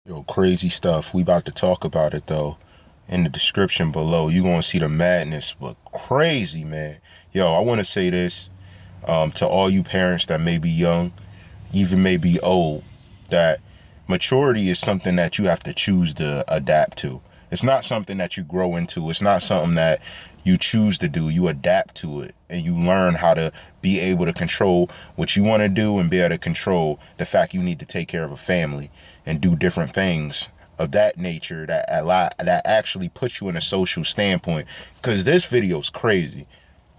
Yo, crazy stuff. We about to talk about it though. In the description below, you gonna see the madness, but crazy, man. Yo, I want to say this to all you parents that may be young, even may be old, that maturity is something that you have to choose to adapt to. It's not something that you grow into. It's not something that you choose to do. You adapt to it and you learn how to be able to control what you want to do and be able to control the fact you need to take care of a family and do different things of that nature that actually puts you in a social standpoint. Because this video is crazy.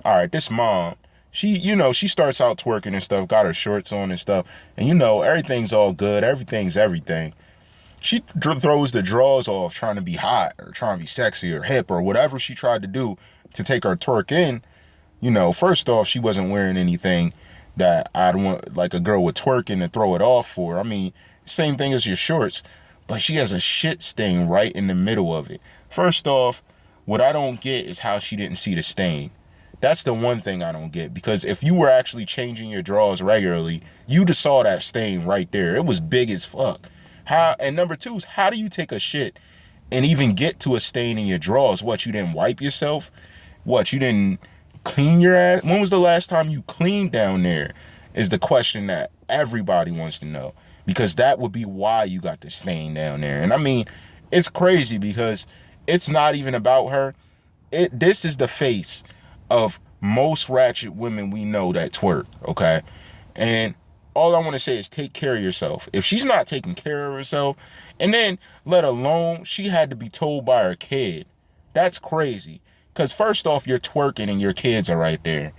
All right, this mom, she starts out twerking and stuff, got her shorts on and stuff, and everything's all good, everything's everything. She throws the drawers off trying to be hot or trying to be sexy or hip or whatever she tried to do to take her twerk in. First off, she wasn't wearing anything that I'd want like a girl would twerking to throw it off for. I mean, same thing as your shorts, but she has a shit stain right in the middle of it. First off, what I don't get is how she didn't see the stain. That's the one thing I don't get, because if you were actually changing your drawers regularly, you'd have saw that stain right there. It was big as fuck. How? And number two is, how do you take a shit and even get to a stain in your drawers? What, you didn't wipe yourself? What, you didn't clean your ass? When was the last time you cleaned down there? Is the question that everybody wants to know, because that would be why you got the stain down there. And I mean, it's crazy because it's not even about her. This is the face of most ratchet women we know that twerk, okay? And all I want to say is take care of yourself. If she's not taking care of herself, and then let alone she had to be told by her kid, that's crazy. Because first off, you're twerking and your kids are right there.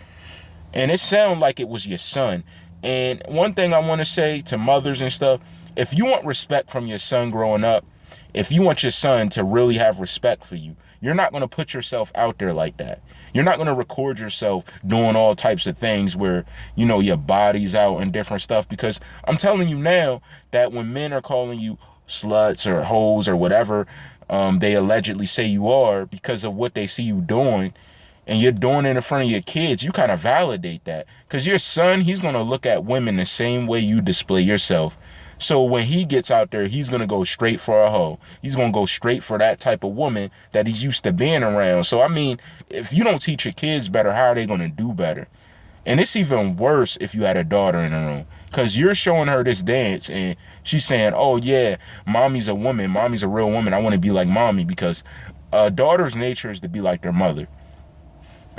And it sounded like it was your son. And one thing I want to say to mothers and stuff, if you want respect from your son growing up, if you want your son to really have respect for you, you're not going to put yourself out there like that. You're not going to record yourself doing all types of things where, your body's out and different stuff. Because I'm telling you now that when men are calling you sluts or hoes or whatever they allegedly say you are because of what they see you doing, and you're doing it in front of your kids, you kind of validate that. Because your son, he's going to look at women the same way you display yourself. So when he gets out there, he's going to go straight for a hoe. He's going to go straight for that type of woman that he's used to being around. So, I mean, if you don't teach your kids better, how are they going to do better? And it's even worse if you had a daughter in the room, because you're showing her this dance and she's saying, oh, yeah, mommy's a woman. Mommy's a real woman. I want to be like mommy, because a daughter's nature is to be like their mother.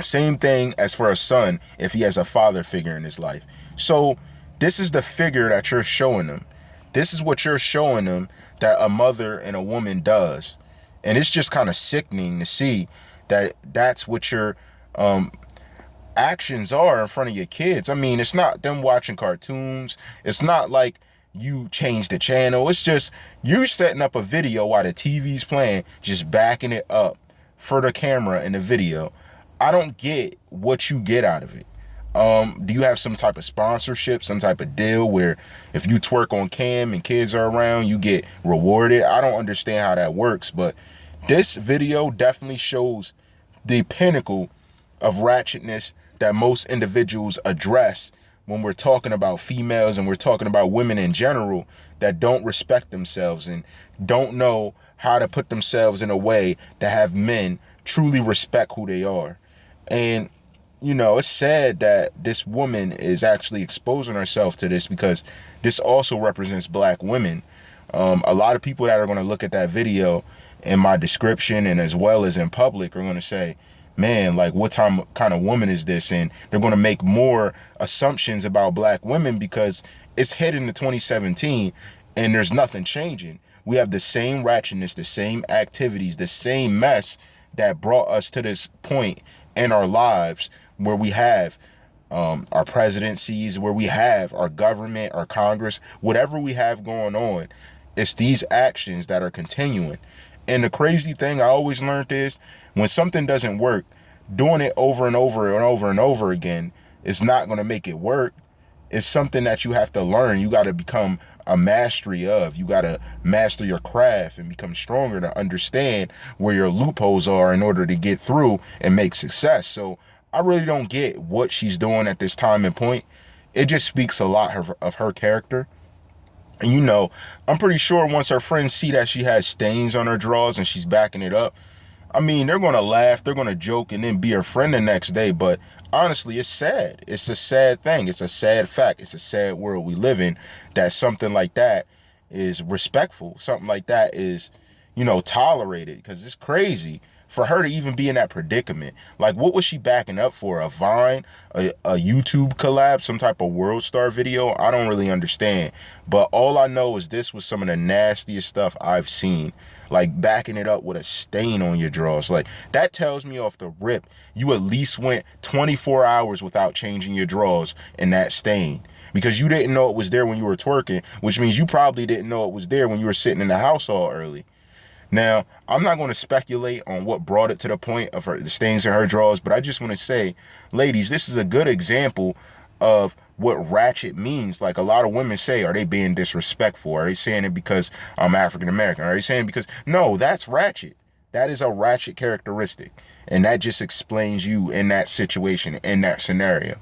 Same thing as for a son if he has a father figure in his life. So this is the figure that you're showing them. This is what you're showing them that a mother and a woman does. And it's just kind of sickening to see that that's what your actions are in front of your kids. I mean, it's not them watching cartoons. It's not like you change the channel. It's just you setting up a video while the TV's playing, just backing it up for the camera in the video. I don't get what you get out of it. Do you have some type of sponsorship, some type of deal where if you twerk on cam and kids are around, you get rewarded? I don't understand how that works, but this video definitely shows the pinnacle of ratchetness that most individuals address when we're talking about females and we're talking about women in general that don't respect themselves and don't know how to put themselves in a way to have men truly respect who they are. And it's sad that this woman is actually exposing herself to this, because this also represents black women. A lot of people that are going to look at that video in my description and as well as in public are going to say, man, like, what kind of woman is this? And they're going to make more assumptions about black women because it's heading to 2017 and there's nothing changing. We have the same ratchetness, the same activities, the same mess that brought us to this point in our lives, where we have our presidencies, where we have our government, our Congress, whatever we have going on. It's these actions that are continuing. And the crazy thing I always learned is, when something doesn't work, doing it over and over and over and over again is not going to make it work. It's something that you have to learn. You got to become a mastery of. You got to master your craft and become stronger to understand where your loopholes are in order to get through and make success. So I really don't get what she's doing at this time and point. It just speaks a lot of her character. And you know, I'm pretty sure once her friends see that she has stains on her drawers and she's backing it up, I mean, they're going to laugh, they're going to joke, and then be her friend the next day. But honestly, it's sad. It's a sad thing. It's a sad fact. It's a sad world we live in, that something like that is respectful. Something like that is, you know, tolerated, because it's crazy for her to even be in that predicament. Like, what was she backing up for? A Vine, a YouTube collab, some type of World Star video? I don't really understand. But all I know is this was some of the nastiest stuff I've seen. Like, backing it up with a stain on your drawers. Like, that tells me off the rip, you at least went 24 hours without changing your drawers in that stain. Because you didn't know it was there when you were twerking, which means you probably didn't know it was there when you were sitting in the house all early. Now, I'm not going to speculate on what brought it to the point of the stains in her drawers, but I just want to say, ladies, this is a good example of what ratchet means. Like, a lot of women say, are they being disrespectful? Are they saying it because I'm African American? Are they saying because, no, that's ratchet. That is a ratchet characteristic. And that just explains you in that situation, in that scenario.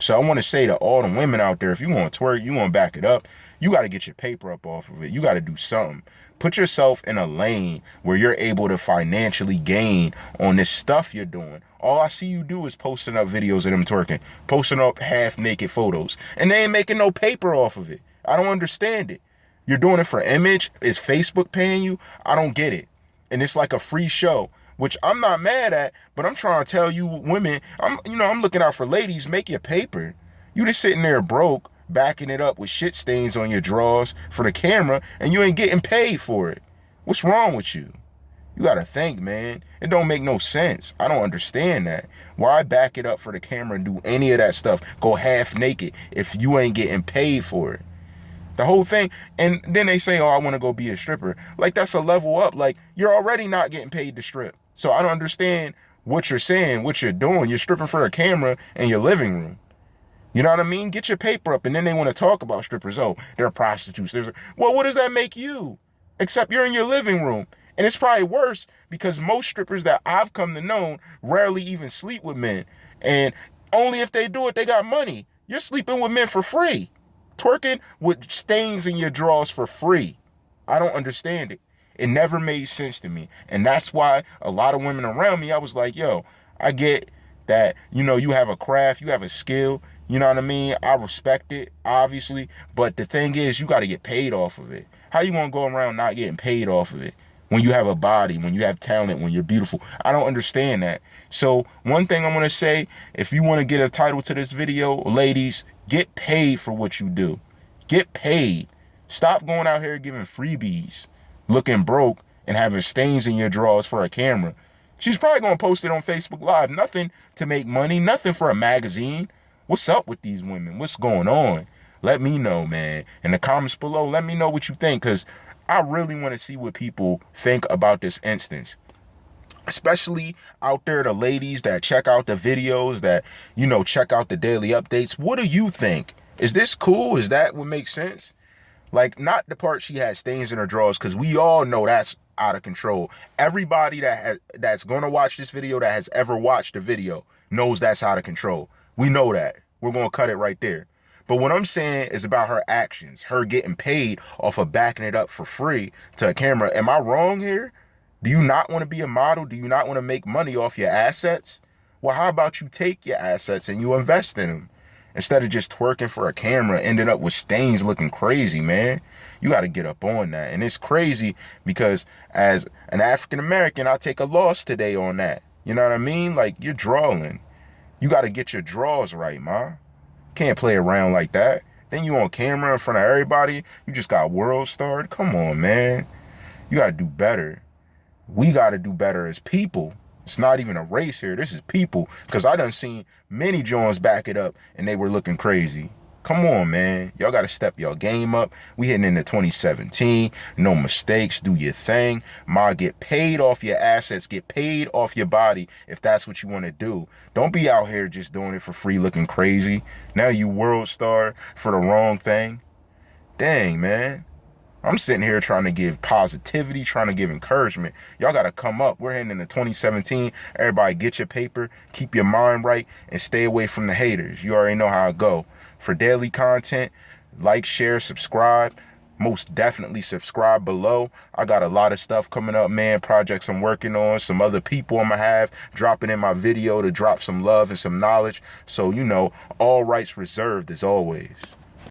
So I want to say to all the women out there, if you want to twerk, you want to back it up, you got to get your paper up off of it. You got to do something. Put yourself in a lane where you're able to financially gain on this stuff you're doing. All I see you do is posting up videos of them twerking, posting up half-naked photos, and they ain't making no paper off of it. I don't understand it. You're doing it for image? Is Facebook paying you? I don't get it. And it's like a free show, which I'm not mad at, but I'm trying to tell you women, I'm looking out for ladies, make your paper. You just sitting there broke, backing it up with shit stains on your drawers for the camera, and you ain't getting paid for it. What's wrong with you? You gotta think, man. It don't make no sense. I don't understand that. Why back it up for the camera and do any of that stuff? Go half naked if you ain't getting paid for it. The whole thing. And then they say, oh, I want to go be a stripper. Like, that's a level up. Like, you're already not getting paid to strip. So I don't understand what you're saying, what you're doing. You're stripping for a camera in your living room. You know what I mean? Get your paper up. And then they want to talk about strippers. Oh, they're prostitutes. Well, what does that make you? Except you're in your living room. And it's probably worse because most strippers that I've come to know rarely even sleep with men. And only if they do it, they got money. You're sleeping with men for free. Twerking with stains in your drawers for free. I don't understand it. It never made sense to me. And that's why a lot of women around me, I was like, yo, I get that, you have a craft, you have a skill, you know what I mean? I respect it, obviously. But the thing is, you got to get paid off of it. How you going to go around not getting paid off of it? When you have a body, when you have talent, when you're beautiful. I don't understand that. So one thing I'm going to say, if you want to get a title to this video, ladies, get paid for what you do. Get paid. Stop going out here giving freebies, looking broke, and having stains in your drawers for a camera. She's probably going to post it on Facebook Live. Nothing to make money, nothing for a magazine. What's up with these women? What's going on? Let me know, man. In the comments below, let me know what you think, because I really want to see what people think about this instance. Especially out there, the ladies that check out the videos, that, check out the daily updates. What do you think? Is this cool? Is that what makes sense? Like, not the part she has stains in her drawers, because we all know that's out of control. Everybody that's going to watch this video, that has ever watched the video, knows that's out of control. We know that. We're going to cut it right there. But what I'm saying is about her actions, her getting paid off of backing it up for free to a camera. Am I wrong here? Do you not want to be a model? Do you not want to make money off your assets? Well, how about you take your assets and you invest in them instead of just twerking for a camera, ending up with stains looking crazy, man? You got to get up on that. And it's crazy because as an African American, I take a loss today on that. You know what I mean? Like, you're drawing. You got to get your draws right, ma. Can't play around like that. Then you on camera in front of everybody. You just got world starred. Come on, man. You got to do better. We got to do better as people. It's not even a race here. This is people. Because I done seen many Jones back it up and they were looking crazy. Come on, man. Y'all got to step your game up. We heading into 2017. No mistakes. Do your thing. Ma, get paid off your assets. Get paid off your body if that's what you want to do. Don't be out here just doing it for free looking crazy. Now you world star for the wrong thing. Dang, man. I'm sitting here trying to give positivity, trying to give encouragement. Y'all got to come up. We're heading into 2017. Everybody get your paper, keep your mind right, and stay away from the haters. You already know how it go. For daily content, like, share, subscribe. most definitely subscribe below. I got a lot of stuff coming up, man. Projects I'm working on, some other people I'm gonna have dropping in my video to drop some love and some knowledge. So, you know, all rights reserved as always.